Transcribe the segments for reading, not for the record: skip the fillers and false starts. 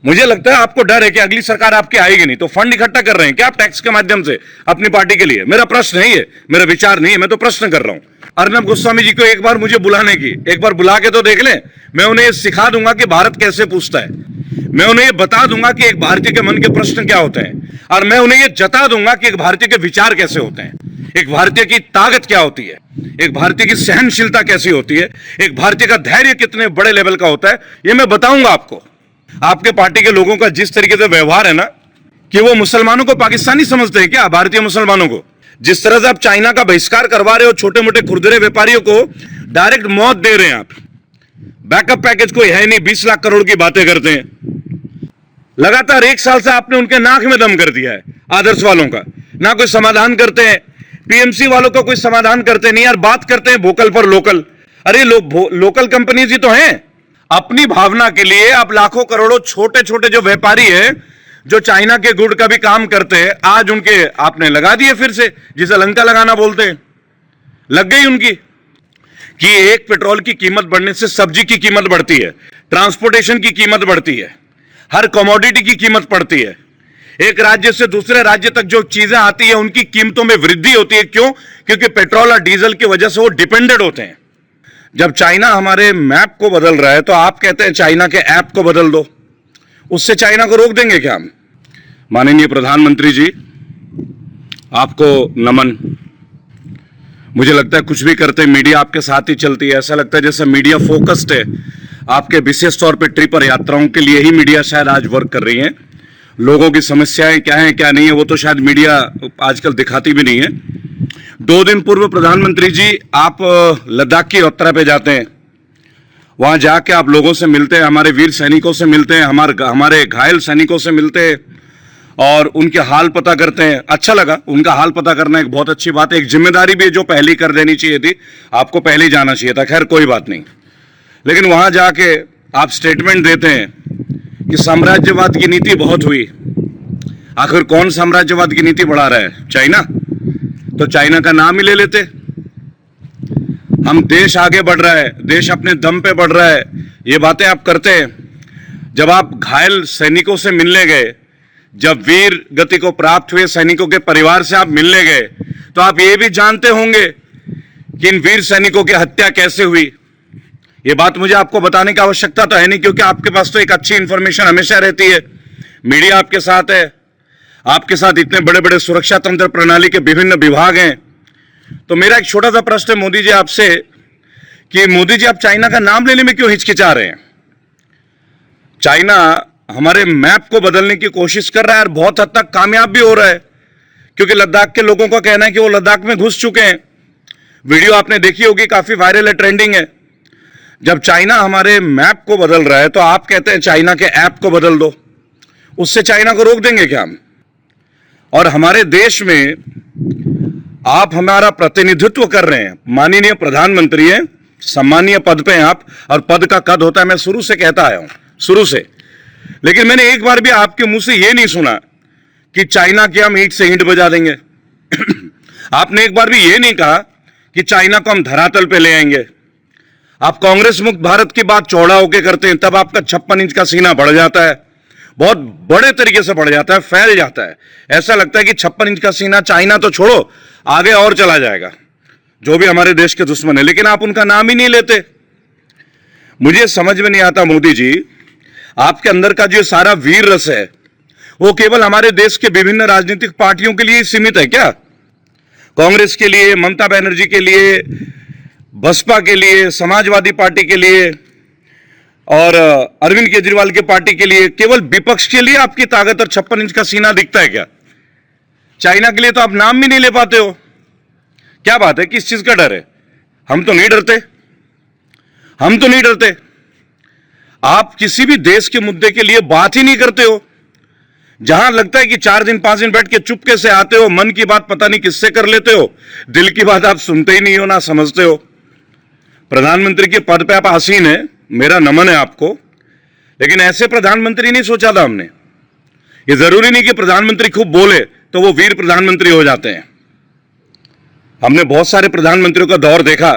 मुझे लगता है आपको डर है कि अगली सरकार आपकी आएगी नहीं, तो फंड इकट्ठा कर रहे हैं क्या आप टैक्स के माध्यम से अपनी पार्टी के लिए? मेरा प्रश्न है ये, मेरा विचार नहीं है, मैं तो प्रश्न कर रहा हूं। अर्नब गोस्वामी जी को एक बार मुझे बुलाने की, एक बार बुला के तो देख लें। मैं उन्हें ये सिखा दूंगा कि भारत कैसे पूछता है, मैं उन्हें ये बता दूंगा कि एक भारतीय के मन के प्रश्न क्या होते हैं, और मैं उन्हें ये जता दूंगा कि एक भारतीय के विचार कैसे होते हैं, एक भारतीय की ताकत क्या होती है, एक भारतीय की सहनशीलता कैसी होती है, एक भारतीय का धैर्य कितने बड़े लेवल का होता है, ये मैं बताऊंगा आपको। आपके पार्टी के लोगों का जिस तरीके से व्यवहार है ना, कि वो मुसलमानों को पाकिस्तानी समझते हैं क्या, भारतीय मुसलमानों को? जिस तरह से आप चाइना का बहिष्कार करवा रहे हो, छोटे मोटे खुरदरे व्यापारियों को डायरेक्ट मौत दे रहे हैं आप, बैकअप पैकेज कोई है नहीं, 20 लाख करोड़ की बातें करते हैं। लगातार 1 साल से आपने उनके नाक में दम कर दिया है आदर्श वालों का, ना कोई समाधान करते हैं, पीएमसी वालों का कोई समाधान करते नहीं यार, बात करते हैं वोकल फॉर लोकल। अरे लोकल कंपनीज ही तो हैं। अपनी भावना के लिए आप लाखों करोड़ों छोटे छोटे जो व्यापारी हैं, जो चाइना के गुड़ का भी काम करते हैं, आज उनके आपने लगा दिए फिर से, जिसे लंका लगाना बोलते हैं, लग गई उनकी कि एक पेट्रोल की कीमत बढ़ने से सब्जी की कीमत बढ़ती है, ट्रांसपोर्टेशन की कीमत बढ़ती है, हर कमोडिटी की कीमत बढ़ती है। एक राज्य से दूसरे राज्य तक जो चीजें आती है उनकी कीमतों में वृद्धि होती है। क्यों? क्योंकि पेट्रोल और डीजल की वजह से वो डिपेंडेंट होते हैं। जब चाइना हमारे मैप को बदल रहा है तो आप कहते हैं चाइना के ऐप को बदल दो, उससे चाइना को रोक देंगे क्या हम? माननीय प्रधानमंत्री जी, आपको नमन। मुझे लगता है कुछ भी करते मीडिया आपके साथ ही चलती है, ऐसा लगता है जैसे मीडिया फोकस्ड है आपके विशेष तौर पे ट्रिप और यात्राओं के लिए ही मीडिया शायद आज वर्क कर रही है। लोगों की समस्याएं क्या हैं क्या नहीं है वो तो शायद मीडिया आजकल दिखाती भी नहीं है। 2 दिन पूर्व प्रधानमंत्री जी आप लद्दाख की यात्रा पे जाते हैं, वहां जाके आप लोगों से मिलते हैं, हमारे वीर सैनिकों से मिलते हैं, हमारे घायल सैनिकों से मिलते हैं और उनके हाल पता करते हैं। अच्छा लगा, उनका हाल पता करना एक बहुत अच्छी बात है, एक जिम्मेदारी भी है जो पहले कर देनी चाहिए थी, आपको पहले ही जाना चाहिए था। खैर कोई बात नहीं, लेकिन वहां जाके आप स्टेटमेंट देते हैं कि साम्राज्यवाद की नीति बहुत हुई। आखिर कौन साम्राज्यवाद की नीति बढ़ा रहा है? चाइना? तो चाइना का नाम ही ले लेते। हम देश आगे बढ़ रहा है, देश अपने दम पे बढ़ रहा है, ये बातें आप करते हैं। जब आप घायल सैनिकों से मिलने गए, जब वीर गति को प्राप्त हुए सैनिकों के परिवार से आप मिलने गए, तो आप ये भी जानते होंगे कि इन वीर सैनिकों की हत्या कैसे हुई। ये बात मुझे आपको बताने की आवश्यकता तो है नहीं, क्योंकि आपके पास तो एक अच्छी इंफॉर्मेशन हमेशा रहती है, मीडिया आपके साथ है, आपके साथ इतने बड़े बड़े सुरक्षा तंत्र प्रणाली के विभिन्न विभाग हैं। तो मेरा एक छोटा सा प्रश्न है मोदी जी आपसे कि मोदी जी आप चाइना का नाम लेने में क्यों हिचकिचा रहे हैं? चाइना हमारे मैप को बदलने की कोशिश कर रहा है और बहुत हद तक कामयाब भी हो रहा है, क्योंकि लद्दाख के लोगों का कहना है कि वो लद्दाख में घुस चुके हैं। वीडियो आपने देखी होगी, काफी वायरल है, ट्रेंडिंग है। जब चाइना हमारे मैप को बदल रहा है तो आप कहते हैं चाइना के ऐप को बदल दो, उससे चाइना को रोक देंगे क्या हम? और हमारे देश में आप हमारा प्रतिनिधित्व कर रहे हैं, माननीय प्रधानमंत्री हैं, सम्मानीय पद पे हैं आप, और पद का कद होता है, मैं शुरू से कहता आया हूं, शुरू से। लेकिन मैंने एक बार भी आपके मुंह से यह नहीं सुना कि चाइना के हम ईंट से ईंट बजा देंगे। आपने एक बार भी यह नहीं कहा कि चाइना को हम धरातल पे ले आएंगे। आप कांग्रेस मुक्त भारत की बात चौड़ा होकर करते हैं, तब आपका 56 इंच का सीना बढ़ जाता है, बहुत बड़े तरीके से बढ़ जाता है, फैल जाता है। ऐसा लगता है कि 56 इंच का सीना चाइना तो छोड़ो, आगे और चला जाएगा, जो भी हमारे देश के दुश्मन है, लेकिन आप उनका नाम ही नहीं लेते। मुझे समझ में नहीं आता मोदी जी, आपके अंदर का जो सारा वीर रस है वो केवल हमारे देश के विभिन्न राजनीतिक पार्टियों के लिए सीमित है क्या? कांग्रेस के लिए, ममता बनर्जी के लिए, बसपा के लिए, समाजवादी पार्टी के लिए और अरविंद केजरीवाल की पार्टी के लिए, केवल विपक्ष के लिए आपकी ताकत और 56 इंच का सीना दिखता है क्या? चाइना के लिए तो आप नाम भी नहीं ले पाते हो। क्या बात है, किस चीज का डर है? हम तो नहीं डरते, हम तो नहीं डरते। आप किसी भी देश के मुद्दे के लिए बात ही नहीं करते हो। जहां लगता है कि 4 दिन 5 दिन बैठ के चुपके से आते हो, मन की बात पता नहीं किससे कर लेते हो, दिल की बात आप सुनते ही नहीं हो, ना समझते हो। प्रधानमंत्री के पद पे आप आसीन है, मेरा नमन है आपको, लेकिन ऐसे प्रधानमंत्री नहीं सोचा था हमने। ये जरूरी नहीं कि प्रधानमंत्री खूब बोले तो वो वीर प्रधानमंत्री हो जाते हैं। हमने बहुत सारे प्रधानमंत्रियों का दौर देखा,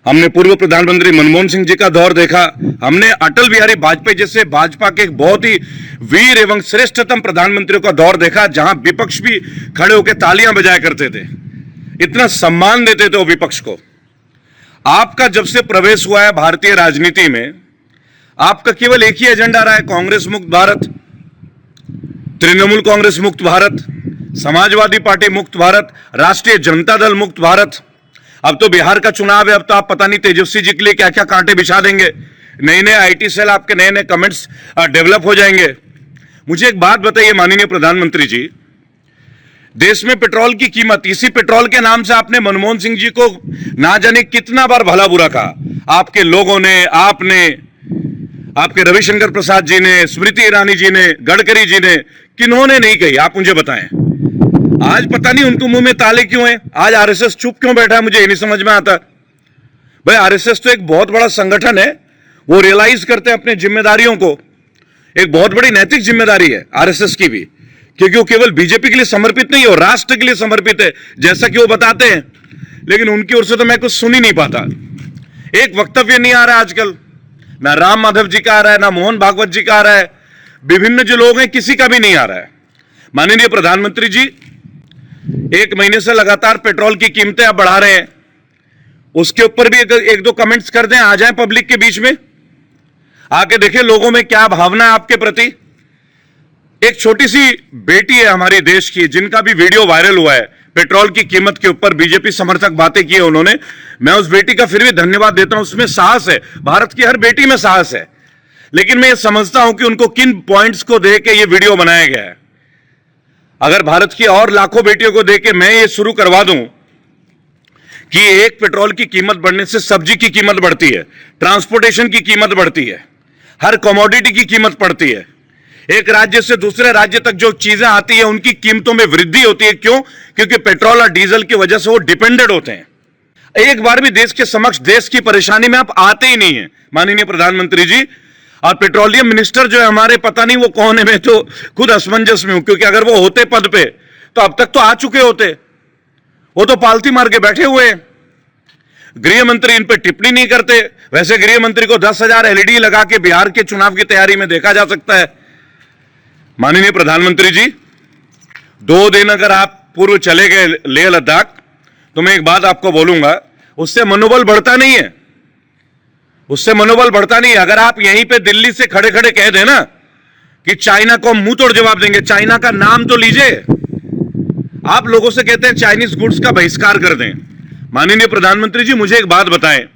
हमने पूर्व प्रधानमंत्री मनमोहन सिंह जी का दौर देखा, हमने अटल बिहारी वाजपेयी जैसे भाजपा के एक बहुत ही वीर एवं श्रेष्ठतम प्रधानमंत्रियों का दौर देखा, जहां विपक्ष भी खड़े होकर तालियां बजाया करते थे, इतना सम्मान देते थे वो विपक्ष को। आपका जब से प्रवेश हुआ है भारतीय राजनीति में, आपका केवल एक ही एजेंडा रहा है, कांग्रेस मुक्त भारत, तृणमूल कांग्रेस मुक्त भारत, समाजवादी पार्टी मुक्त भारत, राष्ट्रीय जनता दल मुक्त भारत। अब तो बिहार का चुनाव है, अब तो आप पता नहीं तेजस्वी जी के लिए क्या क्या कांटे बिछा देंगे, नए नए आईटी सेल, आपके नए नए कमेंट्स डेवलप हो जाएंगे। मुझे एक बात बताइए माननीय प्रधानमंत्री जी, देश में पेट्रोल की कीमत, इसी पेट्रोल के नाम से आपने मनमोहन सिंह जी को ना जाने कितना बार भला बुरा कहा, आपके लोगों ने, आपने, आपके रविशंकर प्रसाद जी ने, स्मृति ईरानी जी ने, गडकरी जी ने, किन्होंने नहीं कही, आप मुझे बताएं। आज पता नहीं उनको मुंह में ताले क्यों हैं, आज आरएसएस चुप क्यों बैठा है, मुझे ये नहीं समझ में आता। भाई आरएसएस तो एक बहुत बड़ा संगठन है, वो रियलाइज करते हैं अपनी जिम्मेदारियों को, एक बहुत बड़ी नैतिक जिम्मेदारी है आरएसएस की भी, क्योंकि वो केवल बीजेपी के लिए समर्पित नहीं है, वो राष्ट्र के लिए समर्पित है, जैसा कि वो बताते हैं। लेकिन उनकी ओर से तो मैं कुछ सुन ही नहीं पाता, एक वक्तव्य नहीं आ रहा आजकल, ना राम माधव जी का आ रहा है, ना मोहन भागवत जी का आ रहा है, विभिन्न जो लोग हैं किसी का भी नहीं आ रहा है। माननीय प्रधानमंत्री जी, एक महीने से लगातार पेट्रोल की कीमतें आप बढ़ा रहे हैं, उसके ऊपर भी एक दो कमेंट्स कर दें, आ जाएं पब्लिक के बीच में, आके देखें लोगों में क्या भावना है आपके प्रति। एक छोटी सी बेटी है हमारी देश की, जिनका भी वीडियो वायरल हुआ है, पेट्रोल की कीमत के ऊपर बीजेपी समर्थक बातें की है उन्होंने, मैं उस बेटी का फिर भी धन्यवाद देता हूं, उसमें साहस है, भारत की हर बेटी में साहस है। लेकिन मैं ये समझता हूं कि उनको किन पॉइंट्स को देख के ये वीडियो बनाया गया है। अगर भारत की और लाखों बेटियों को देख के मैं ये शुरू करवा दूं कि एक पेट्रोल की कीमत बढ़ने से सब्जी की कीमत बढ़ती है, ट्रांसपोर्टेशन की कीमत बढ़ती है, हर कमोडिटी की कीमत बढ़ती है, एक राज्य से दूसरे राज्य तक जो चीजें आती है उनकी कीमतों में वृद्धि होती है। क्यों? क्योंकि पेट्रोल और डीजल की वजह से वो डिपेंडेंट होते हैं। एक बार भी देश के समक्ष देश की परेशानी में आप आते ही नहीं है माननीय प्रधानमंत्री जी। और पेट्रोलियम मिनिस्टर जो है हमारे, पता नहीं वो कौन है, मैं तो खुद असमंजस में हूं, क्योंकि अगर वो होते पद पे तो अब तक तो आ चुके होते, वो तो पालती मार के बैठे हुए हैं। गृह मंत्री इन पे टिप्पणी नहीं करते। वैसे गृह मंत्री को 10,000 एलईडी लगा के बिहार के चुनाव की तैयारी में देखा जा सकता है। माननीय प्रधानमंत्री जी, 2 दिन अगर आप पूर्व चले गए लेह लद्दाख, तो मैं एक बात आपको बोलूंगा, उससे मनोबल बढ़ता नहीं है, उससे मनोबल बढ़ता नहीं है। अगर आप यहीं पे दिल्ली से खड़े खड़े कह देना कि चाइना को हम मुंह तोड़ जवाब देंगे, चाइना का नाम तो लीजिए, आप लोगों से कहते हैं चाइनीज गुड्स का बहिष्कार कर दें। माननीय प्रधानमंत्री जी, मुझे एक बात बताएं,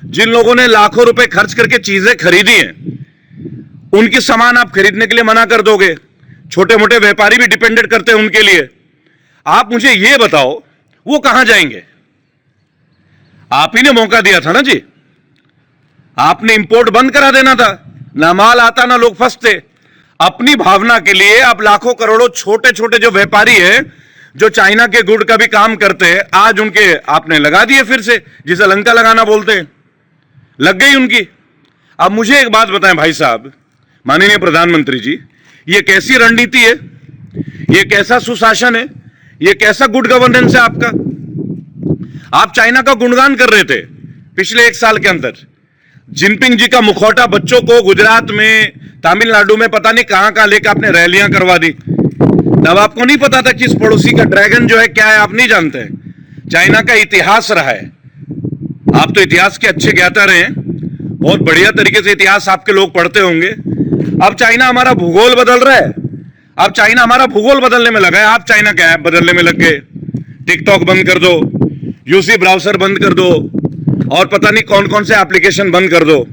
जिन लोगों ने लाखों रुपए खर्च करके चीजें खरीदी हैं, उनकी सामान आप खरीदने के लिए मना कर दोगे। छोटे मोटे व्यापारी भी डिपेंडेंट करते हैं उनके लिए। आप मुझे यह बताओ वो कहां जाएंगे? आप ही ने मौका दिया था ना जी, आपने इंपोर्ट बंद करा देना था, ना माल आता ना लोग फंसते। अपनी भावना के लिए आप लाखों करोड़ों छोटे छोटे जो व्यापारी हैं, जो चाइना के गुड़ का भी काम करते हैं, आज उनके आपने लगा दिए फिर से, जिसे लंका लगाना बोलते हैं, लग गई उनकी। अब मुझे एक बात बताएं भाई साहब, माननीय प्रधानमंत्री जी, ये कैसी रणनीति है, ये कैसा सुशासन है, ये कैसा गुड गवर्नेंस है आपका? आप चाइना का गुणगान कर रहे थे पिछले 1 साल के अंदर। जिनपिंग जी का मुखौटा बच्चों को गुजरात में, तमिलनाडु में, पता नहीं कहां कहां लेकर आपने रैलियां करवा दी। तब आपको नहीं पता था कि इस पड़ोसी का ड्रैगन जो है क्या है, आप नहीं जानते हैं। चाइना का इतिहास रहा है, आप तो इतिहास के अच्छे ज्ञाता रहे हैं, बहुत बढ़िया तरीके से इतिहास आपके लोग पढ़ते होंगे। अब चाइना हमारा भूगोल बदल रहा है, अब चाइना हमारा भूगोल बदलने में लगा है। आप चाइना का ऐप बदलने में लग गए, टिकटॉक बंद कर दो, यूसी ब्राउजर बंद कर दो, और पता नहीं कौन कौन से एप्लीकेशन बंद कर दो।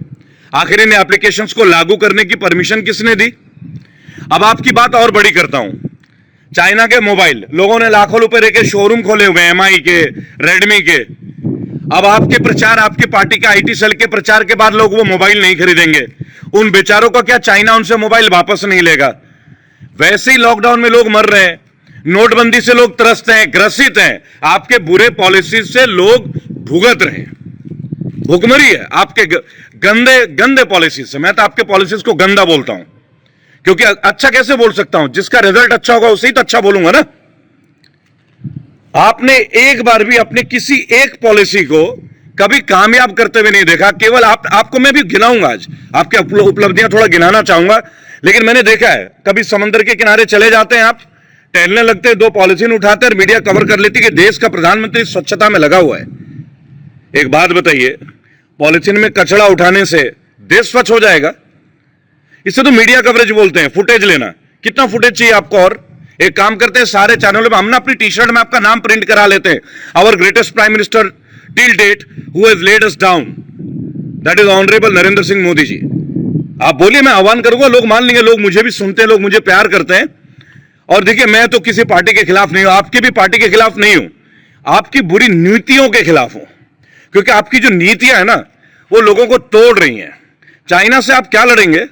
आखिर इन एप्लीकेशंस को लागू करने की परमिशन किसने दी? अब आपकी बात और बड़ी करता हूं, चाइना के मोबाइल, लोगों ने लाखों रुपए देके शोरूम खोले हुए हैं, एमआई के, रेडमी के। अब आपके प्रचार, आपकी पार्टी के आईटी सेल के प्रचार के बाद लोग वो मोबाइल नहीं खरीदेंगे। उन बेचारों का क्या, चाइना उनसे मोबाइल वापस नहीं लेगा? वैसे ही लॉकडाउन में लोग मर रहे हैं, नोटबंदी से लोग त्रस्त हैं, ग्रसित हैं, आपके बुरे पॉलिसी से लोग भुगत रहे हैं, भुखमरी है आपके गंदे गंदे पॉलिसी से। मैं तो आपके पॉलिसीज को गंदा बोलता हूं, क्योंकि अच्छा कैसे बोल सकता हूं? जिसका रिजल्ट अच्छा होगा उसे ही तो अच्छा बोलूंगा ना। आपने एक बार भी अपने किसी एक पॉलिसी को कभी कामयाब करते हुए नहीं देखा। केवल आपको मैं भी गिनाऊंगा आज, आपके उपलब्धियां थोड़ा गिनाना चाहूंगा, लेकिन मैंने देखा है कभी समंदर के किनारे चले जाते हैं आप, टहलने लगते हैं, 2 पॉलिथीन उठाते हैं और मीडिया कवर कर लेती है कि देश का प्रधानमंत्री स्वच्छता में लगा हुआ है। एक बात बताइए, पॉलिथीन में कचरा उठाने से देश स्वच्छ हो जाएगा? इसे तो मीडिया कवरेज बोलते हैं, फुटेज लेना। कितना फुटेज चाहिए आपको? और एक काम करते हैं, सारे चैनलों में हम ना अपनी टी शर्ट में आपका नाम प्रिंट करा लेते हैं, our greatest prime minister till date who has led us down, that is honourable Narendra Singh Modi ji. आप बोलिए, मैं आह्वान करूंगा, लोग मान लेंगे, लोग मुझे भी सुनते हैं, लोग मुझे प्यार करते हैं। और देखिए, मैं तो किसी पार्टी के खिलाफ नहीं हूं, आपकी भी पार्टी के खिलाफ नहीं हूं, आपकी बुरी नीतियों के खिलाफ हूं, क्योंकि आपकी जो नीतियां है ना, वो लोगों को तोड़ रही हैं। चाइना से आप क्या लड़ेंगे?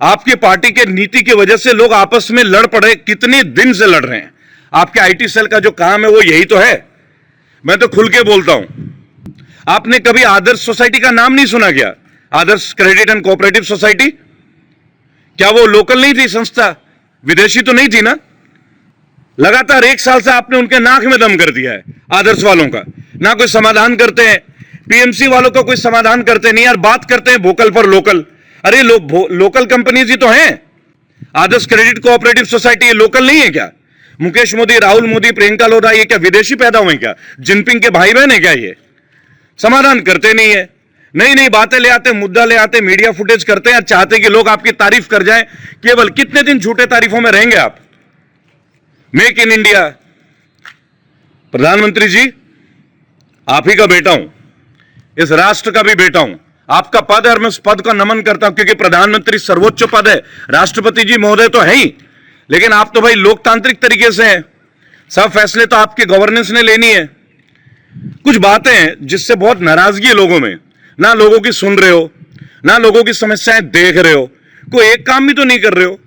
आपकी पार्टी के नीति की वजह से लोग आपस में लड़ पड़े, कितने दिन से लड़ रहे हैं। आपके आईटी सेल का जो काम है वो यही तो है। मैं तो खुल के बोलता हूं। आपने कभी आदर्श सोसाइटी का नाम नहीं सुना क्या? आदर्श क्रेडिट एंड कोऑपरेटिव सोसाइटी, क्या वो लोकल नहीं थी संस्था? विदेशी तो नहीं थी ना? लगातार 1 साल से आपने उनके नाक में दम कर दिया है आदर्श वालों का। ना कोई समाधान करते हैं, पीएमसी वालों का कोई समाधान करते नहीं यार। बात करते हैं वोकल फॉर लोकल, अरे लोकल कंपनीज ही तो हैं। आदर्श क्रेडिट कोऑपरेटिव सोसाइटी ये लोकल नहीं है क्या? मुकेश मोदी, राहुल मोदी, प्रियंका लोधा, ये क्या विदेशी पैदा हुए क्या? जिनपिंग के भाई बहन है क्या? ये समाधान करते नहीं है, नई नई बातें ले आते, मुद्दा ले आते, मीडिया फुटेज करते हैं, चाहते कि लोग आपकी तारीफ कर जाएं। केवल कितने दिन झूठे तारीफों में रहेंगे आप? मेक इन इंडिया, प्रधानमंत्री जी आप ही का बेटा हूं, इस राष्ट्र का भी बेटा हूं। आपका पद है और मैं उस पद का नमन करता हूं, क्योंकि प्रधानमंत्री सर्वोच्च पद है, राष्ट्रपति जी महोदय तो है ही, लेकिन आप तो भाई लोकतांत्रिक तरीके से हैं, सब फैसले तो आपके गवर्नेंस ने लेनी है। कुछ बातें हैं जिससे बहुत नाराजगी है लोगों में, ना लोगों की सुन रहे हो, ना लोगों की समस्याएं देख रहे हो, कोई एक काम भी तो नहीं कर रहे हो।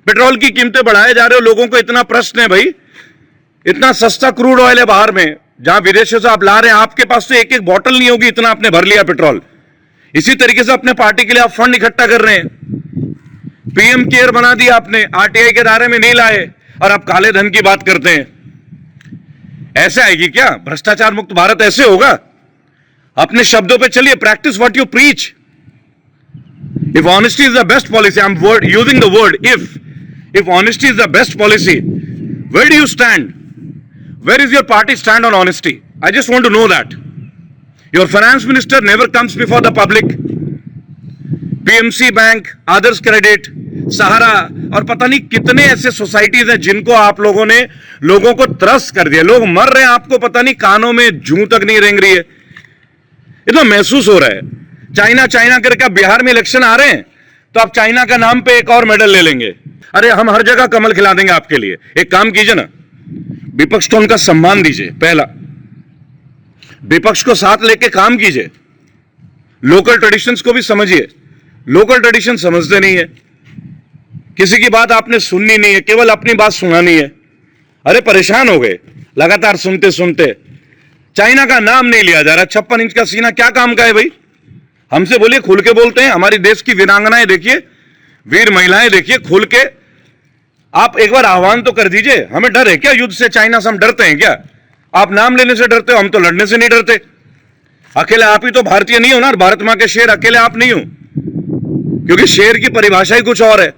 पेट्रोल की कीमतें बढ़ाए जा रहे हो, लोगों को इतना प्रश्न है भाई, इतना सस्ता क्रूड ऑयल है बाहर में, जहां विदेशों से आप ला रहे हैं, आपके पास तो एक एक बॉटल नहीं होगी, इतना आपने भर लिया पेट्रोल। इसी तरीके से अपने पार्टी के लिए आप फंड इकट्ठा कर रहे हैं, पीएम केयर बना दिया आपने, आरटीआई के दायरे में नहीं लाए, और आप काले धन की बात करते हैं। ऐसे आएगी क्या भ्रष्टाचार मुक्त भारत? ऐसे होगा? अपने शब्दों पे चलिए, practice what you preach. If honesty is the best policy, I am using the word if honesty is the best policy, where do you stand? Where is your party stand on honesty? I just want to know that. Your finance minister never comes before the public. PMC bank, Adarsh credit, Sahara और पता नहीं कितने ऐसे societies हैं जिनको आप लोगों ने लोगों को त्रस्त कर दिया। लोग मर रहे हैं, आपको पता नहीं, कानों में जूं तक नहीं रेंग रही है। इतना महसूस हो रहा है। चाइना चाइना करके आप बिहार में इलेक्शन आ रहे हैं तो आप चाइना का नाम पे एक और मेडल ले लेंगे। अरे हम हर जगह कमल खिला देंगे आपके लिए। एक काम कीजिए ना, विपक्ष को उनका सम्मान दीजिए। पहला, विपक्ष को साथ लेके काम कीजिए, लोकल ट्रेडिशंस को भी समझिए। लोकल ट्रेडिशन समझते नहीं है, किसी की बात आपने सुननी नहीं है, केवल अपनी बात सुनानी है। अरे परेशान हो गए लगातार सुनते सुनते। चाइना का नाम नहीं लिया जा रहा। 56 इंच का सीना क्या काम का है भाई? हमसे बोलिए, खुल के बोलते हैं। हमारी देश की वीरांगनाएं देखिए, वीर महिलाएं देखिए, खुल के आप एक बार आह्वान तो कर दीजिए। हमें डर है क्या युद्ध से? चाइना से हम डरते हैं क्या? आप नाम लेने से डरते हो, हम तो लड़ने से नहीं डरते। अकेले आप ही तो भारतीय नहीं हो ना, भारत मां के शेर अकेले आप नहीं हो, क्योंकि शेर की परिभाषा ही कुछ और है।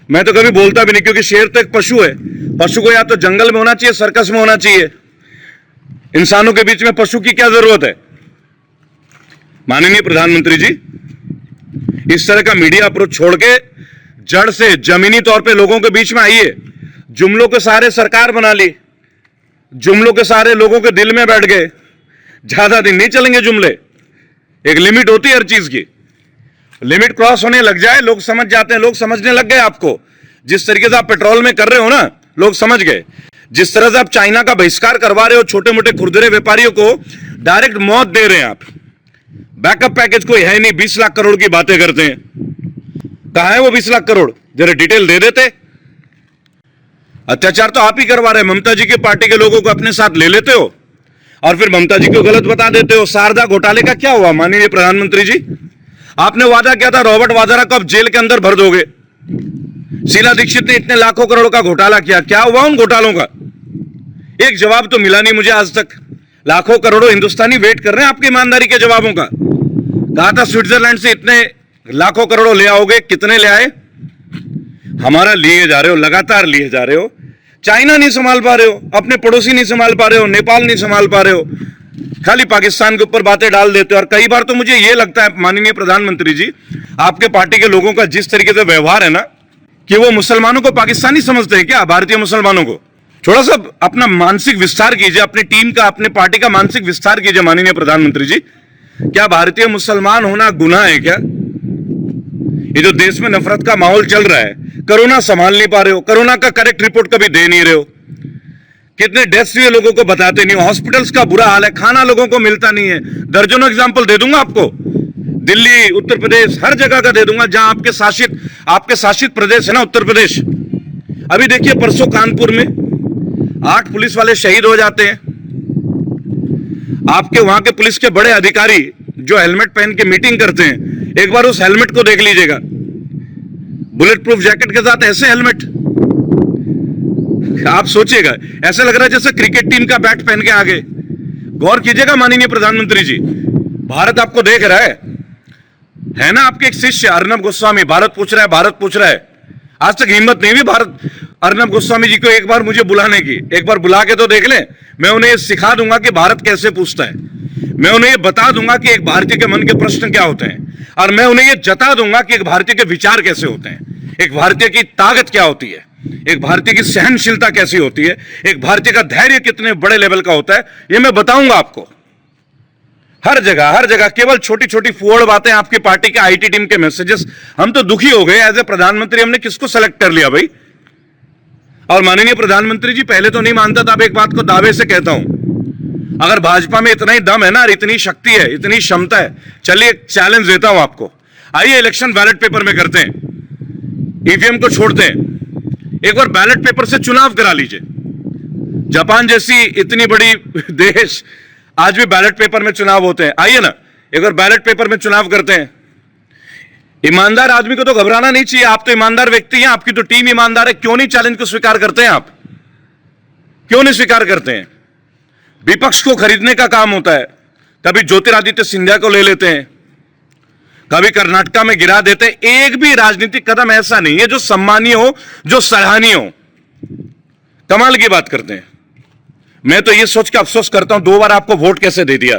मैं तो कभी बोलता भी नहीं, क्योंकि शेर तो एक पशु है। पशु को या तो जंगल में होना चाहिए, सर्कस में होना चाहिए। इंसानों के बीच में पशु की क्या जरूरत है? माननीय प्रधानमंत्री जी, इस तरह का मीडिया अप्रोच छोड़ के जड़ से जमीनी तौर पे लोगों के बीच में आइए। जुमलों के सारे सरकार बना ली, जुमलों के सारे लोगों के दिल में बैठ गए। ज्यादा दिन नहीं चलेंगे जुमले, एक लिमिट होती है हर चीज की। लिमिट क्रॉस होने लग जाए, लोग समझ जाते हैं। लोग समझने लग गए आपको। जिस तरीके से आप पेट्रोल में कर रहे हो ना, लोग समझ गए। जिस तरह से आप चाइना का बहिष्कार करवा रहे हो, छोटे मोटे खुरदरे व्यापारियों को डायरेक्ट मौत दे रहे हैं आप। बैकअप पैकेज कोई है नहीं, 20 लाख करोड़ की बातें करते हैं। कहां है वो 20 लाख करोड़? जरा डिटेल दे देते। अत्याचार तो आप ही करवा रहे हैं। ममता जी की पार्टी के लोगों को अपने साथ ले लेते हो और फिर ममता जी को गलत बता देते हो। शारदा घोटाले का क्या हुआ माननीय प्रधानमंत्री जी? आपने वादा किया था रॉबर्ट वाड्रा को अब जेल के अंदर भर दोगे। शीला दीक्षित ने इतने लाखों करोड़ का घोटाला किया, क्या हुआ उन घोटालों का? एक जवाब तो मिला नहीं मुझे आज तक। लाखों करोड़ों हिंदुस्तानी वेट कर रहे हैं आपकी ईमानदारी के जवाबों का। कहा था स्विट्जरलैंड से इतने लाखों करोड़ों ले आओगे, कितने ले आए? हमारा लिए जा रहे हो, लगातार लिए जा रहे हो। चाइना नहीं संभाल पा रहे हो, अपने पड़ोसी नहीं संभाल पा रहे हो, नेपाल नहीं संभाल पा रहे हो, खाली पाकिस्तान के ऊपर बातें डाल देते हो। और कई बार तो मुझे यह लगता है माननीय प्रधानमंत्री जी, आपके पार्टी के लोगों का जिस तरीके से व्यवहार है ना, कि वो मुसलमानों को पाकिस्तानी समझते हैं क्या? भारतीय मुसलमानों को थोड़ा सा अपना मानसिक विस्तार कीजिए, अपनी टीम का, अपने पार्टी का मानसिक विस्तार कीजिए माननीय प्रधानमंत्री जी। क्या भारतीय मुसलमान होना गुनाह है क्या? ये जो देश में नफरत का माहौल चल रहा है, कोरोना संभाल नहीं पा रहे हो, कोरोना का करेक्ट रिपोर्ट कभी दे नहीं रहे हो, कितने डेथ्स हुए लोगों को बताते नहीं हो, हॉस्पिटल्स का बुरा हाल है, खाना लोगों को मिलता नहीं है। दर्जनों एग्जाम्पल दे दूंगा आपको, दिल्ली, उत्तर प्रदेश, हर जगह का दे दूंगा जहां आपके शासित प्रदेश है ना, उत्तर प्रदेश। अभी देखिए परसों कानपुर में 8 पुलिस वाले शहीद हो जाते हैं। आपके वहां के पुलिस के बड़े अधिकारी जो हेलमेट पहन के मीटिंग करते हैं, एक बार उस हेलमेट को देख लीजिएगा, बुलेट प्रूफ जैकेट के साथ ऐसे हेलमेट, आप सोचिएगा ऐसे लग रहा है जैसे क्रिकेट टीम का बैट पहन के आगे। गौर कीजिएगा माननीय प्रधानमंत्री जी, भारत आपको देख रहा है ना? आपके एक शिष्य अर्नब गोस्वामी भारत पूछ रहा है, आज तक हिम्मत नहीं हुई भारत अर्नब गोस्वामी जी को एक बार मुझे बुलाने की। एक बार बुला के तो देख ले, मैं उन्हें ये सिखा दूंगा कि भारत कैसे पूछता है, मैं उन्हें ये बता दूंगा कि एक भारतीय के मन के प्रश्न क्या होते हैं, और मैं उन्हें ये जता दूंगा कि एक भारतीय के विचार कैसे होते हैं, एक भारतीय की ताकत क्या होती है, एक भारतीय की सहनशीलता कैसी होती है, एक भारतीय का धैर्य कितने बड़े लेवल का होता है, ये मैं बताऊंगा आपको। हर जगह केवल छोटी छोटी फुअड़ बातें, आपकी पार्टी के आईटी टीम के मैसेजेस, हम तो दुखी हो गए एज ए प्रधानमंत्री, हमने किसको सेलेक्ट कर लिया भाई? और माननीय प्रधानमंत्री जी, पहले तो नहीं मानता था, अब एक बात को दावे से कहता हूं, अगर भाजपा में इतना ही दम है ना, इतनी शक्ति है, इतनी क्षमता है, चलिए एक चैलेंज देता हूं आपको, आइए इलेक्शन बैलेट पेपर में करते हैं, ईवीएम को छोड़ते हैं, एक बार बैलेट पेपर से चुनाव करा लीजिए। जापान जैसी इतनी बड़ी देश, आज भी बैलेट पेपर में चुनाव होते हैं। आइए ना एक बार बैलेट पेपर में चुनाव करते हैं। ईमानदार आदमी को तो घबराना नहीं चाहिए, आप तो ईमानदार व्यक्ति हैं, आपकी तो टीम ईमानदार है, क्यों नहीं चैलेंज को स्वीकार करते हैं? आप क्यों नहीं स्वीकार करते हैं? विपक्ष को खरीदने का काम होता है, कभी ज्योतिरादित्य सिंधिया को ले लेते हैं, कभी कर्नाटका में गिरा देते हैं। एक भी राजनीतिक कदम ऐसा नहीं है जो सम्मानीय हो, जो सराहनीय हो। कमाल की बात करते हैं। मैं तो ये सोच के अफसोस करता हूं, 2 बार आपको वोट कैसे दे दिया।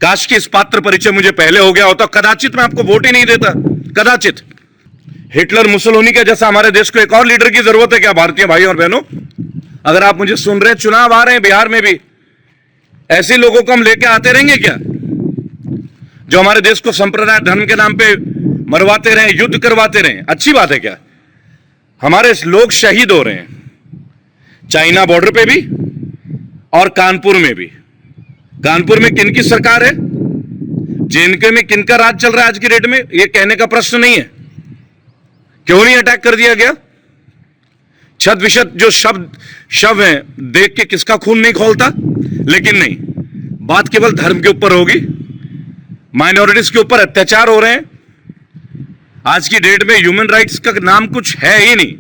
काश कि इस पात्र परिचय मुझे पहले हो गया होता, कदाचित मैं आपको वोट ही नहीं देता, कदाचित। हिटलर मुसोलिनी के जैसा हमारे देश को एक और लीडर की जरूरत है क्या भारतीय भाई और बहनों? अगर आप मुझे सुन रहे हैं, चुनाव आ रहे हैं बिहार में भी, ऐसे लोगों को हम लेके आते रहेंगे क्या जो हमारे देश को संप्रदाय धर्म के नाम पे मरवाते रहे, युद्ध करवाते रहे? अच्छी बात है क्या? हमारे लोग शहीद हो रहे हैं, चाइना बॉर्डर पे भी और कानपुर में भी। कानपुर में किनकी सरकार है, जेएनके में किनका राज चल रहा है आज की डेट में, यह कहने का प्रश्न नहीं है। क्यों नहीं अटैक कर दिया गया? छत विशत जो शव हैं, देख के किसका खून नहीं खौलता? लेकिन नहीं, बात केवल धर्म के ऊपर होगी, माइनॉरिटीज के ऊपर अत्याचार हो रहे हैं। आज की डेट में ह्यूमन राइट्स का नाम कुछ है ही नहीं।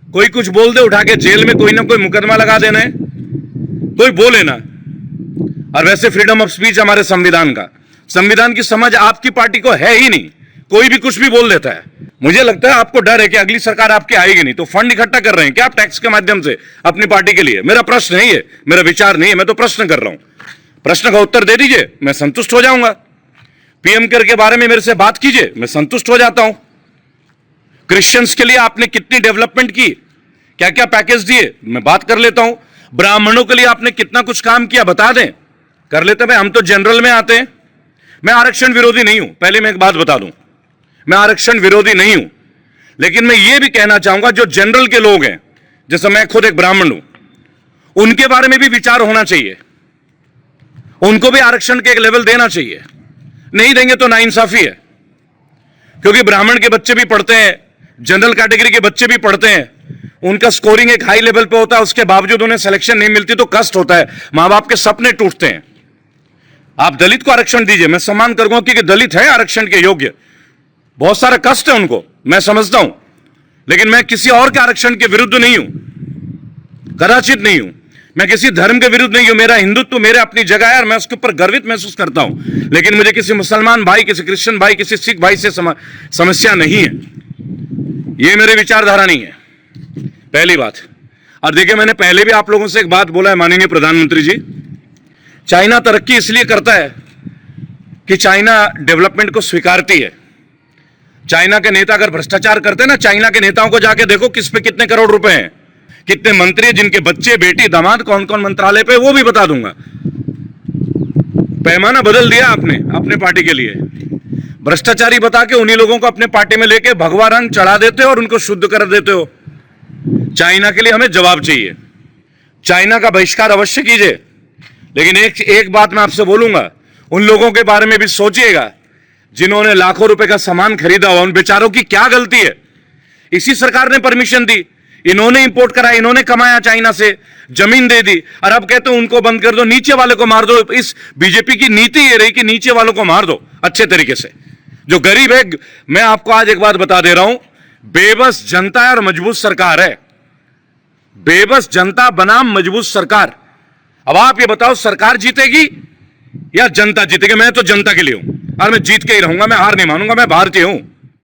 कोई कुछ बोल दे, उठा के जेल में कोई ना कोई मुकदमा लगा देना है, कोई बोले ना। और वैसे फ्रीडम ऑफ स्पीच हमारे संविधान की समझ आपकी पार्टी को है ही नहीं, कोई भी कुछ भी बोल देता है। मुझे लगता है आपको डर है कि अगली सरकार आपकी आएगी नहीं, तो फंड इकट्ठा कर रहे हैं क्या आप टैक्स के माध्यम से अपनी पार्टी के लिए? मेरा प्रश्न है ये, मेरा विचार नहीं है, मैं तो प्रश्न कर रहा हूं। प्रश्न का उत्तर दे दीजिए, मैं संतुष्ट हो जाऊंगा। पीएम केयर के बारे में मेरे से बात कीजिए, मैं संतुष्ट हो जाता हूं। क्रिश्चियंस के लिए आपने कितनी डेवलपमेंट की, क्या क्या पैकेज दिए, मैं बात कर लेता हूं। ब्राह्मणों के लिए आपने कितना कुछ काम किया, बता दें, कर लेते हैं। हम तो जनरल में आते हैं। मैं आरक्षण विरोधी नहीं हूं, पहले मैं एक बात बता दूं, मैं आरक्षण विरोधी नहीं हूं, लेकिन मैं यह भी कहना चाहूंगा जो जनरल के लोग हैं, जैसे मैं खुद एक ब्राह्मण हूं, उनके बारे में भी विचार होना चाहिए, उनको भी आरक्षण के एक लेवल देना चाहिए। नहीं देंगे तो नाइंसाफी है, क्योंकि ब्राह्मण के बच्चे भी पढ़ते हैं, जनरल कैटेगरी के बच्चे भी पढ़ते हैं, उनका स्कोरिंग एक हाई लेवल पे होता है, उसके बावजूद उन्हें सिलेक्शन नहीं मिलती तो कष्ट होता है, मां बाप के सपने टूटते हैं। आप दलित को आरक्षण दीजिए, मैं सम्मान करूंगा, क्योंकि दलित है आरक्षण के योग्य, बहुत सारा कष्ट है उनको, मैं समझता हूं, लेकिन मैं किसी और के आरक्षण के विरुद्ध नहीं हूं, कदाचित नहीं हूं। मैं किसी धर्म के विरुद्ध नहीं हूं, मेरा हिंदुत्व मेरे अपनी जगह है और मैं उसके ऊपर गर्वित महसूस करता हूं, लेकिन मुझे किसी मुसलमान भाई, किसी क्रिश्चियन भाई, किसी सिख भाई से समस्या नहीं है। ये मेरी विचारधारा नहीं है, पहली बात। और देखिए, मैंने पहले भी आप लोगों से एक बात बोला है माननीय प्रधानमंत्री जी, चाइना तरक्की इसलिए करता है कि चाइना डेवलपमेंट को स्वीकारती है। चाइना के नेता अगर भ्रष्टाचार करते हैं ना, चाइना के नेताओं को जाके देखो किस पे कितने करोड़ रुपए हैं, कितने मंत्री, जिनके बच्चे, बेटी, दामाद कौन कौन मंत्रालय पे, वो भी बता दूंगा। पैमाना बदल दिया आपने अपने पार्टी के लिए। भ्रष्टाचारी बता के उन्हीं लोगों को अपने पार्टी में लेके भगवा रंग चढ़ा देते हो और उनको शुद्ध कर देते हो। चाइना के लिए हमें जवाब चाहिए, चाइना का बहिष्कार अवश्य कीजिए, लेकिन एक बात मैं आपसे बोलूंगा, उन लोगों के बारे में भी सोचिएगा जिन्होंने लाखों रुपए का सामान खरीदा हुआ, उन बेचारों की क्या गलती है? इसी सरकार ने परमिशन दी, इन्होंने इंपोर्ट कराया, इन्होंने कमाया, चाइना से जमीन दे दी, और अब कहते हो उनको बंद कर दो, नीचे वाले को मार दो। इस बीजेपी की नीति ये रही कि नीचे वालों को मार दो अच्छे तरीके से। जो गरीब है, मैं आपको आज एक बात बता दे रहा हूं, बेबस जनता है और मजबूत सरकार है। बेबस जनता बनाम मजबूत सरकार। अब आप ये बताओ, सरकार जीतेगी या जनता जीतेगी? मैं तो जनता के लिए हूं और मैं जीत के ही रहूंगा, मैं हार नहीं मानूंगा, मैं भारतीय हूं।